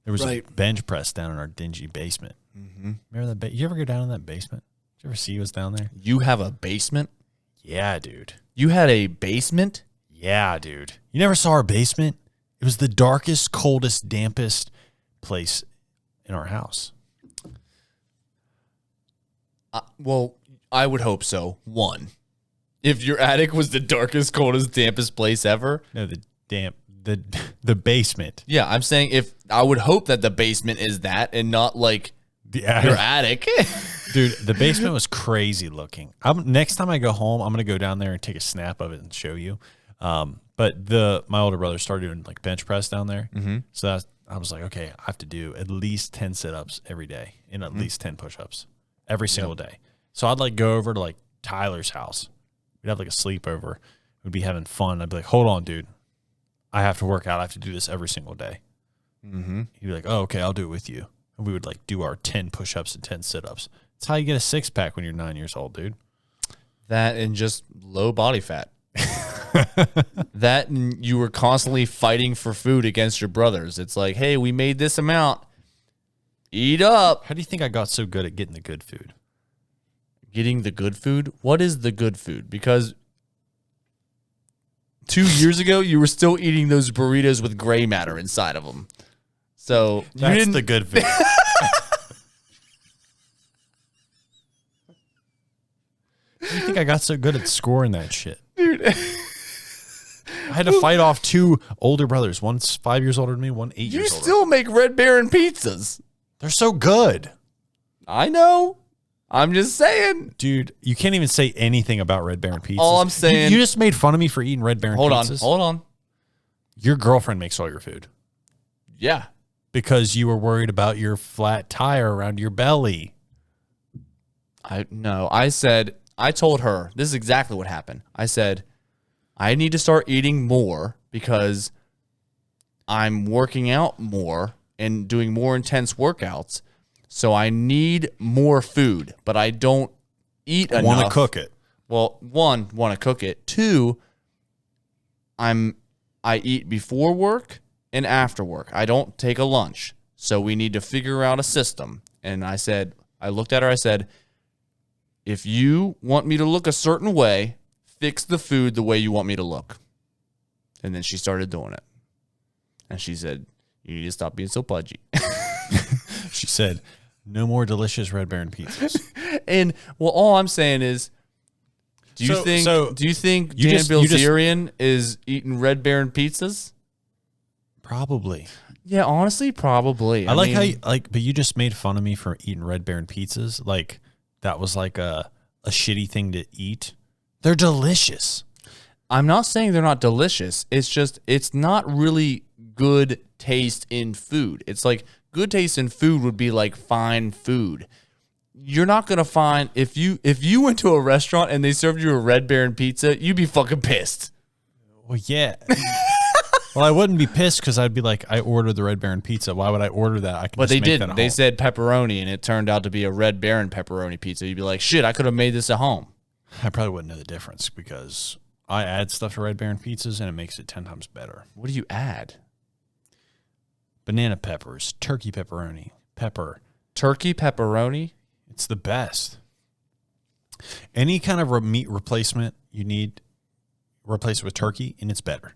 There was a bench press down in our dingy basement. Mm-hmm. Remember that? You ever go down in that basement? Did you ever see what's down there? You have a basement? Yeah, dude. You had a basement? Yeah, dude. You never saw our basement? It was the darkest, coldest, dampest place in our house. Well, I would hope so. One, if your attic was the darkest, coldest, dampest place ever. No, the basement. Yeah, I'm saying I would hope that the basement is that and not like The attic. your attic. Dude, the basement was crazy looking. Next time I go home, I'm gonna go down there and take a snap of it and show you. But my older brother started doing like bench press down there. Mm-hmm. So I was like, okay, I have to do at least 10 sit-ups every day and at least 10 push-ups every single day. So I'd like go over to like Tyler's house. We'd have like a sleepover. We'd be having fun. I'd be like, hold on, dude. I have to work out. I have to do this every single day. Mm-hmm. He'd be like, oh, okay, I'll do it with you. And we would like do our 10 push-ups and 10 sit-ups. That's how you get a six-pack when you're 9 years old, dude. That and just low body fat. That and you were constantly fighting for food against your brothers. It's like, hey, we made this amount. Eat up. How do you think I got so good at getting the good food? Getting the good food? What is the good food? Because 2 years ago, you were still eating those burritos with gray matter inside of them. So That's the good food. How do you think I got so good at scoring that shit? Dude. I had to fight off 2 older brothers. One's 5 years older than me, one 8 You years older. still make Red Baron pizzas. They're so good. I know. I'm just saying. Dude, you can't even say anything about Red Baron pizzas. All I'm saying- You just made fun of me for eating Red Baron pizzas. Hold on. Your girlfriend makes all your food Yeah. because you were worried about your flat tire around your belly. I told her, this is exactly what happened. I said, I need to start eating more because I'm working out more and doing more intense workouts. So I need more food, but I don't eat enough. Want to cook it. Well, 1, want to cook it. 2, I eat before work and after work. I don't take a lunch. So we need to figure out a system. And I looked at her, I said, if you want me to look a certain way, fix the food the way you want me to look. And then she started doing it. And she said, you need to stop being so pudgy. She said, no more delicious Red Baron pizzas. And well, all I'm saying is, do you think Dan Bilzerian is eating Red Baron pizzas? Probably. Yeah, honestly, probably. I like how you, but you just made fun of me for eating Red Baron pizzas. Like that was like a shitty thing to eat. They're delicious. I'm not saying they're not delicious. It's just it's not really good taste in food. It's like good taste in food would be like fine food. You're not gonna find if you went to a restaurant and they served you a Red Baron pizza, you'd be fucking pissed. Well, yeah. Well, I wouldn't be pissed because I'd be like, I ordered the Red Baron pizza. Why would I order that? I can. But just they make didn't. that at They home. said pepperoni, and it turned out to be a Red Baron pepperoni pizza. You'd be like, shit, I could have made this at home. I probably wouldn't know the difference because I add stuff to Red Baron pizzas and it makes it 10 times better. What do you add? Banana peppers, turkey pepperoni, pepper. Turkey pepperoni? It's the best. Any kind of meat replacement you need, replace it with turkey, and it's better.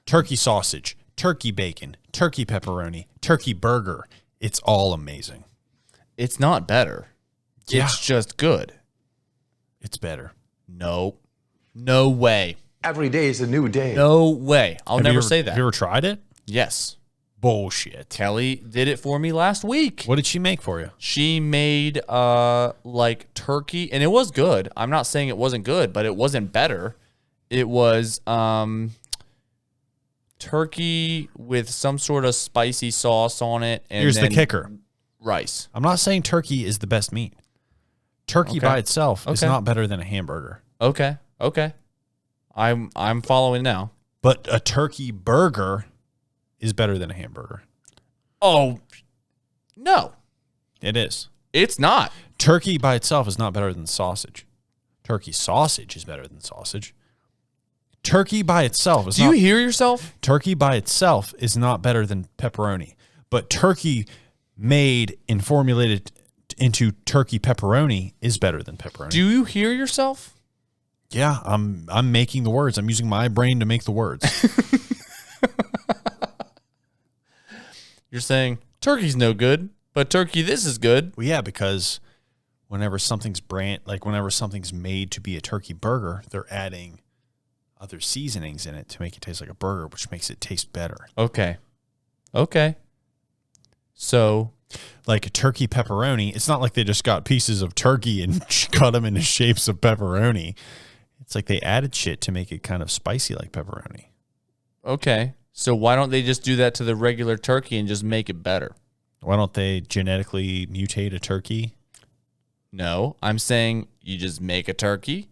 turkey sausage, turkey bacon, turkey pepperoni, turkey burger. It's all amazing. It's not better. Yeah. It's just good. It's better. No. No way. Every day is a new day. No way. I'll never say that. Have you ever tried it? Yes. Bullshit. Kelly did it for me last week. What did she make for you? She made like turkey, and it was good. I'm not saying it wasn't good, but it wasn't better. It was turkey with some sort of spicy sauce on it. And Here's the then kicker. Rice. I'm not saying turkey is the best meat. Turkey by itself is not better than a hamburger. Okay. I'm following now. But a turkey burger is better than a hamburger. Oh, no. It is. It's not. Turkey by itself is not better than sausage. Turkey sausage is better than sausage. Turkey by itself is Do you hear yourself? Turkey by itself is not better than pepperoni. But turkey made and formulated into turkey pepperoni is better than pepperoni. Do you hear yourself? Yeah, I'm making the words. I'm using my brain to make the words. You're saying turkey's no good, but turkey this is good. Well, yeah, because whenever something's made to be a turkey burger, they're adding other seasonings in it to make it taste like a burger, which makes it taste better. Okay. So, like a turkey pepperoni, it's not like they just got pieces of turkey and cut them into shapes of pepperoni. It's like they added shit to make it kind of spicy like pepperoni. okay. So why don't they just do that to the regular turkey and just make it better? Why don't they genetically mutate a turkey? No, I'm saying you just make a turkey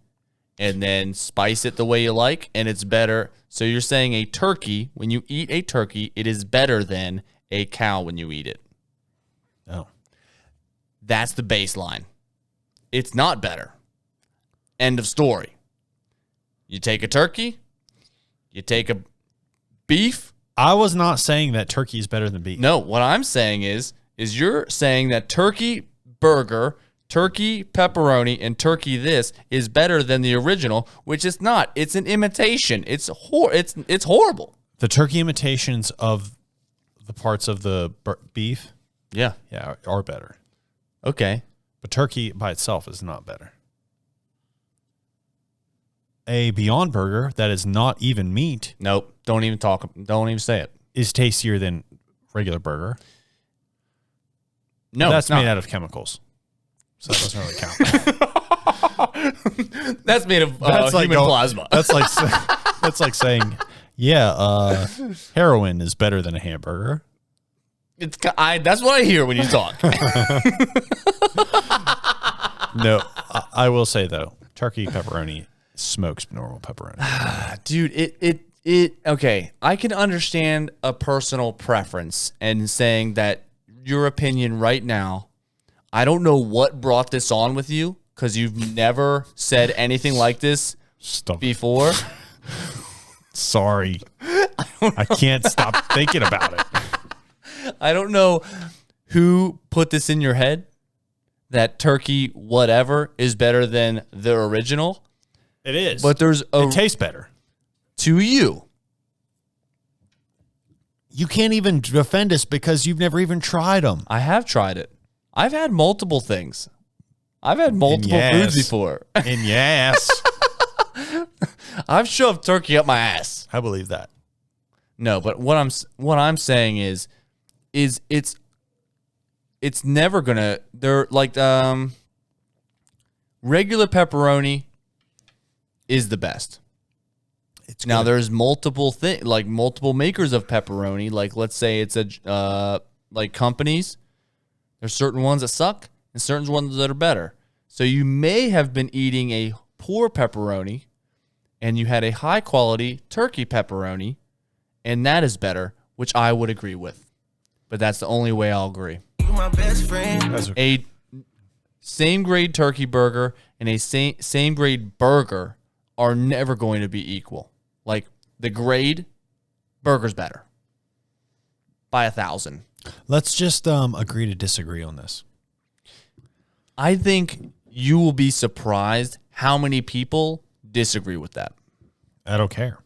and then spice it the way you like, and it's better. So you're saying a turkey, when you eat a turkey, it is better than a cow when you eat it. No. That's the baseline. It's not better. End of story. You take a turkey, you take a beef. I was not saying that turkey is better than beef. No, what I'm saying is you're saying that turkey burger, turkey pepperoni, and turkey this is better than the original, which it's not. It's an imitation. It's horrible. The turkey imitations of the parts of the beef, Yeah. are better. Okay. But turkey by itself is not better. A Beyond Burger that is not even meat Nope. Don't even talk. Don't even say it. is tastier than regular burger. No, That's it's not. made out of chemicals. So that doesn't really count. That's made of human plasma. That's like saying, heroin is better than a hamburger. That's what I hear when you talk. No, I will say though, turkey pepperoni smokes normal pepperoni. Dude, okay. I can understand a personal preference and saying that your opinion right now, I don't know what brought this on with you because you've never said anything like this before. Sorry. I can't stop thinking about it. I don't know who put this in your head that turkey whatever is better than the original. It is. But it tastes better. To you. You can't even defend us because you've never even tried them. I have tried it. I've had multiple things. I've had multiple foods before. And yes. I've shoved turkey up my ass. I believe that. No, but what I'm saying is it's never gonna. They're like regular pepperoni is the best. Now there's multiple multiple makers of pepperoni. Like let's say it's a like companies. There's certain ones that suck and certain ones that are better. So you may have been eating a poor pepperoni, and you had a high quality turkey pepperoni, and that is better, which I would agree with. But that's the only way I'll agree. You my best friend. A same grade turkey burger and a same grade burger are never going to be equal. Like the grade, burger's better by 1,000. Let's just agree to disagree on this. I think you will be surprised how many people disagree with that. I don't care.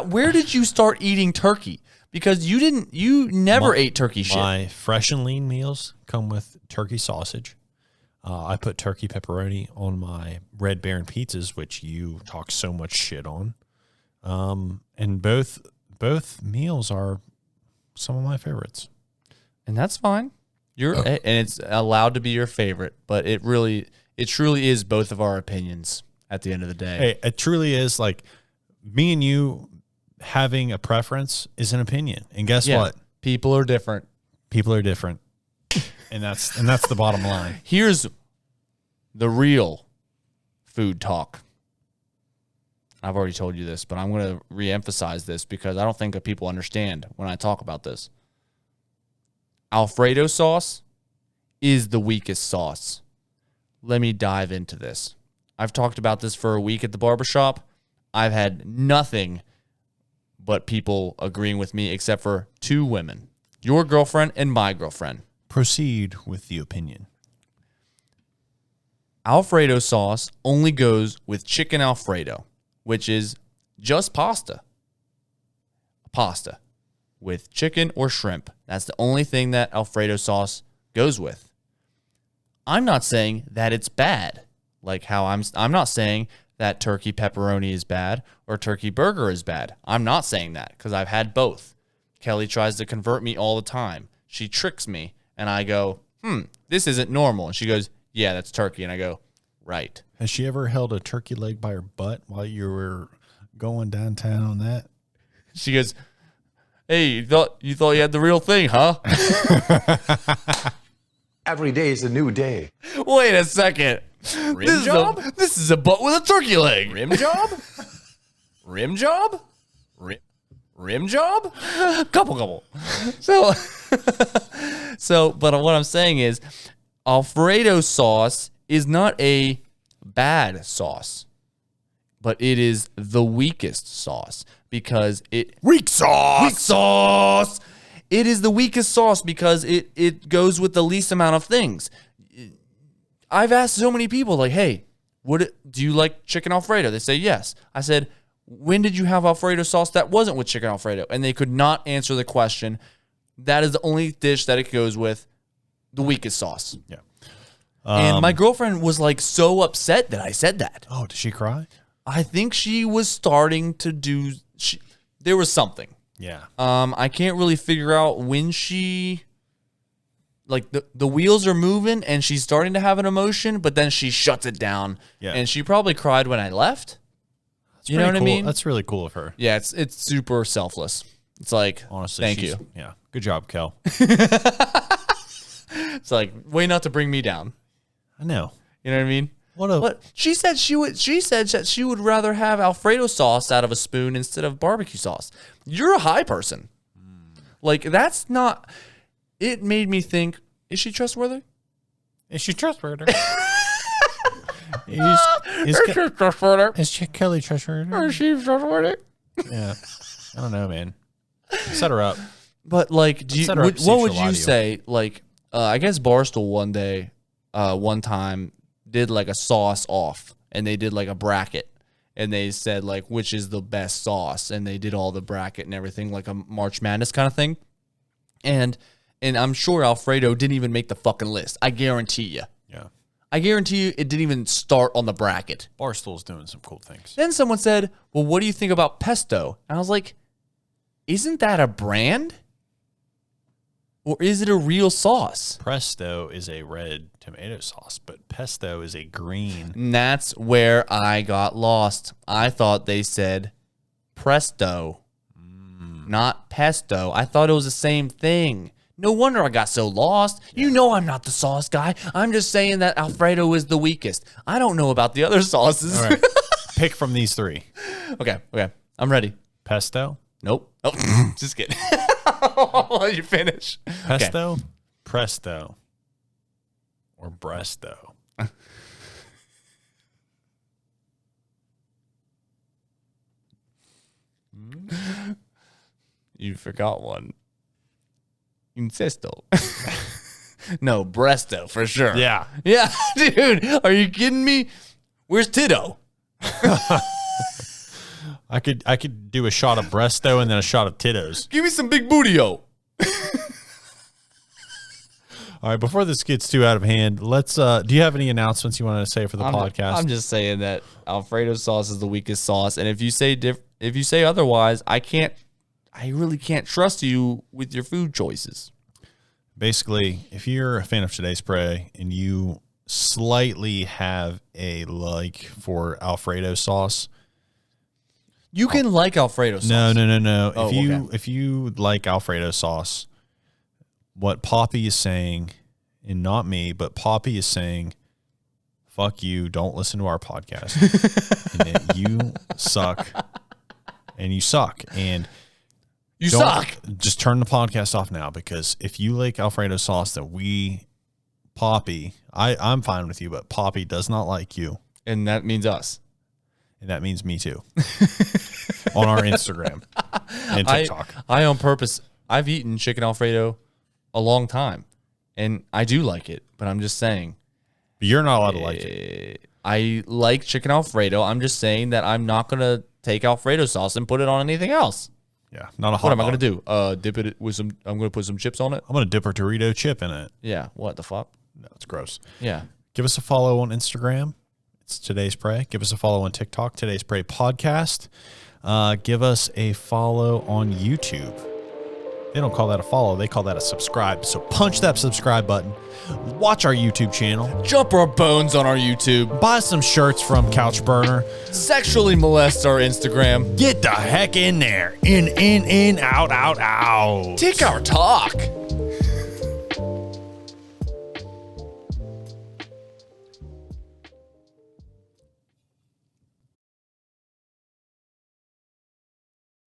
Where did you start eating turkey? Because you never ate turkey shit. My fresh and lean meals come with turkey sausage. I put turkey pepperoni on my Red Baron pizzas, which you talk so much shit on. And both meals are some of my favorites. And that's fine. And it's allowed to be your favorite, but it truly is both of our opinions at the end of the day. Hey, it truly is like me and you having a preference is an opinion. And guess what? People are different. People are different. And that's the bottom line. Here's the real food talk. I've already told you this, but I'm going to reemphasize this because I don't think that people understand when I talk about this. Alfredo sauce is the weakest sauce. Let me dive into this. I've talked about this for a week at the barbershop. I've had nothing but people agreeing with me except for two women, your girlfriend and my girlfriend. Proceed with the opinion. Alfredo sauce only goes with chicken Alfredo, which is just pasta. Pasta with chicken or shrimp. That's the only thing that Alfredo sauce goes with. I'm not saying that it's bad. Like how I'm not saying that turkey pepperoni is bad or turkey burger is bad. I'm not saying that because I've had both. Kelly tries to convert me all the time. She tricks me and I go, this isn't normal. And she goes, yeah, that's turkey. And I go, right. Has she ever held a turkey leg by her butt while you were going downtown on that? She goes, hey, you thought you had the real thing, huh? Every day is a new day. Wait a second. This is a butt with a turkey leg. Rim job? Rim job? Rim job? Couple. But what I'm saying is Alfredo sauce is not a bad sauce, but it is the weakest sauce because Weak sauce. It is the weakest sauce because it goes with the least amount of things. I've asked so many people, like, hey, do you like chicken Alfredo? They say yes. I said, when did you have Alfredo sauce that wasn't with chicken Alfredo? And they could not answer the question. That is the only dish that it goes with, the weakest sauce. Yeah. And my girlfriend was like so upset that I said that. Oh, did she cry? I think she was starting to do. There was something. Yeah. I can't really figure out when she, like the wheels are moving and she's starting to have an emotion, but then she shuts it down. Yeah. And she probably cried when I left. You know what I mean? That's really cool of her. Yeah, it's super selfless. It's like, Honestly, thank you. Yeah. Good job, Kel. It's like, way not to bring me down. I know. You know what I mean? What she said that she would rather have Alfredo sauce out of a spoon instead of barbecue sauce. You're a high person. Like, that's not. It made me think, is she trustworthy? Is she trustworthy? Is Kelly trustworthy? Is she trustworthy? Yeah. I don't know, man. Set her up. But like, Set her up, see if what would she'll lie you to you. say? Like, I guess Barstool one time did like a sauce off, and they did like a bracket, and they said like which is the best sauce, and they did all the bracket and everything, like a March Madness kind of thing. And I'm sure Alfredo didn't even make the fucking list. I guarantee you. Yeah. I guarantee you it didn't even start on the bracket. Barstool's doing some cool things. Then someone said, well, what do you think about pesto? And I was like, isn't that a brand? Or is it a real sauce? Presto is a red tomato sauce, but pesto is a green. And that's where I got lost. I thought they said presto, not pesto. I thought it was the same thing. No wonder I got so lost. You know I'm not the sauce guy. I'm just saying that Alfredo is the weakest. I don't know about the other sauces. All right. Pick from these three. Okay. I'm ready. Pesto, Nope. Oh, just kidding. I'll let you finish. pesto, presto, or bresto. You forgot one. Incesto. No, bresto for sure. Yeah. Yeah, dude. Are you kidding me? Where's Tito? I could do a shot of Bresto and then a shot of Tito's. Give me some big bootio. All right, before this gets too out of hand, let's. Do you have any announcements you want to say for the podcast? I'm just saying that Alfredo sauce is the weakest sauce, and if you say otherwise, I really can't trust you with your food choices. Basically, if you're a fan of Today's Prey and you slightly have a like for Alfredo sauce, you can like Alfredo sauce. No. Oh, If you like Alfredo sauce, what Poppy is saying, and not me, but Poppy is saying, fuck you, don't listen to our podcast. And that you suck. And you suck. And you suck. Just turn the podcast off now, because if you like Alfredo sauce that Poppy, I'm fine with you, but Poppy does not like you. And that means us. And that means me too. On our Instagram and TikTok. I on purpose, I've eaten chicken Alfredo a long time, and I do like it, but I'm just saying. But you're not allowed to like it. I like chicken Alfredo. I'm just saying that I'm not going to take Alfredo sauce and put it on anything else. Yeah, not a hot What am I dog. going to do? Dip it with some, I'm going to put some chips on it? I'm going to dip a Dorito chip in it. Yeah, what the fuck? No, it's gross. Yeah. Give us a follow on Instagram. It's Today's Prey. Give us a follow on TikTok, Today's Prey Podcast. Give us a follow on YouTube. They don't call that a follow. They call that a subscribe. So punch that subscribe button. Watch our YouTube channel. Jump our bones on our YouTube. Buy some shirts from CouchBurner. Sexually molest our Instagram. Get the heck in there. In, out, out. Take our talk.